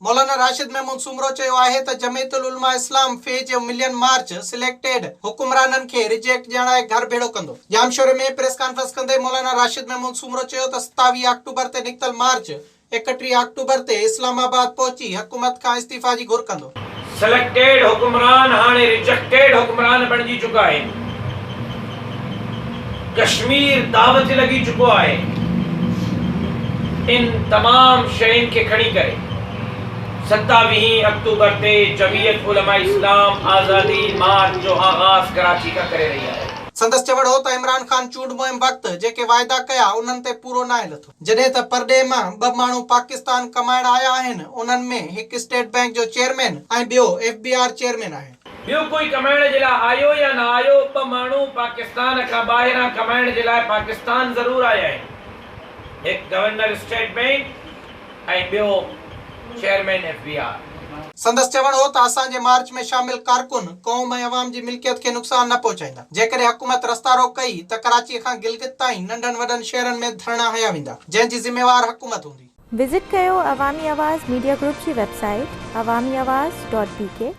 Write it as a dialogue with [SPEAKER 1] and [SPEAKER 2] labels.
[SPEAKER 1] मौलाना राशिद महमूद सुमरो चयो आहे त जमीयतुल उलमा इस्लाम फेज मिलियन मार्च सिलेक्टेड हुकुमराननि खे रिजेक्ट ॼाणाए घर भेड़ो कंदो। जामशोरे में प्रेस कॉन्फ्रेंस कंदे मौलाना राशिद महमूद सुमरो चयो त 27 अक्टूबर ते निकतल मार्च 31 अक्टूबर ते इस्लामाबाद पहुची हुकूमत खां इस्तीफा जी घुर कंदो।
[SPEAKER 2] सिलेक्टेड हुकुमरान हाणे रिजेक्टेड हुकुमरान बणजी चुका है। कश्मीर दावत लगी चुको है। इन तमाम शयुनि खे खणी करे 27 अक्टूबर ते जमीयत उलमा इस्लाम आज़ादी मार्च जो आगाज़ कराची का करे रही है।
[SPEAKER 1] संदसि चवण हो त इमरान खान चूंड मुहिम वक़्त जेके वाइदा कया उन्हनि ते पूरो नाहे लथो। जॾहिं त परॾे मां 2 माण्हू पाकिस्तान कमाइण आया आहिनि, उन्हनि में हिकु स्टेट बैंक जो चेयरमैन ऐं ॿियो FBR चेयरमैन आहे।
[SPEAKER 2] ॿियो कोई कमाइण जे लाइ आयो या न आयो, 2 माण्हू पाकिस्तान खां ॿाहिरां कमाइण जे लाइ पाकिस्तान ज़रूर आया आहिनि। हिकु गवर्नर स्टेट बैंक ऐं ॿियो चेयरमैन FBR।
[SPEAKER 1] संदसि चवण हो त असांजे मार्च में शामिल कारकुन क़ौम ऐं अवाम जी मिल्कियत खे नुक़सान न पहुचाईंदा। जेकॾहिं हुकूमत रस्ता रोक कई त कराचीअ खां गिलगित ताईं नंढनि वॾनि शहरनि में धरना हया वेंदा, जंहिंजी ज़िम्मेवार हुकूमत हूंदी।
[SPEAKER 3] विजिट कयो अवामी आवाज़ मीडिया ग्रुप जी वेबसाइट awamiawaz.pk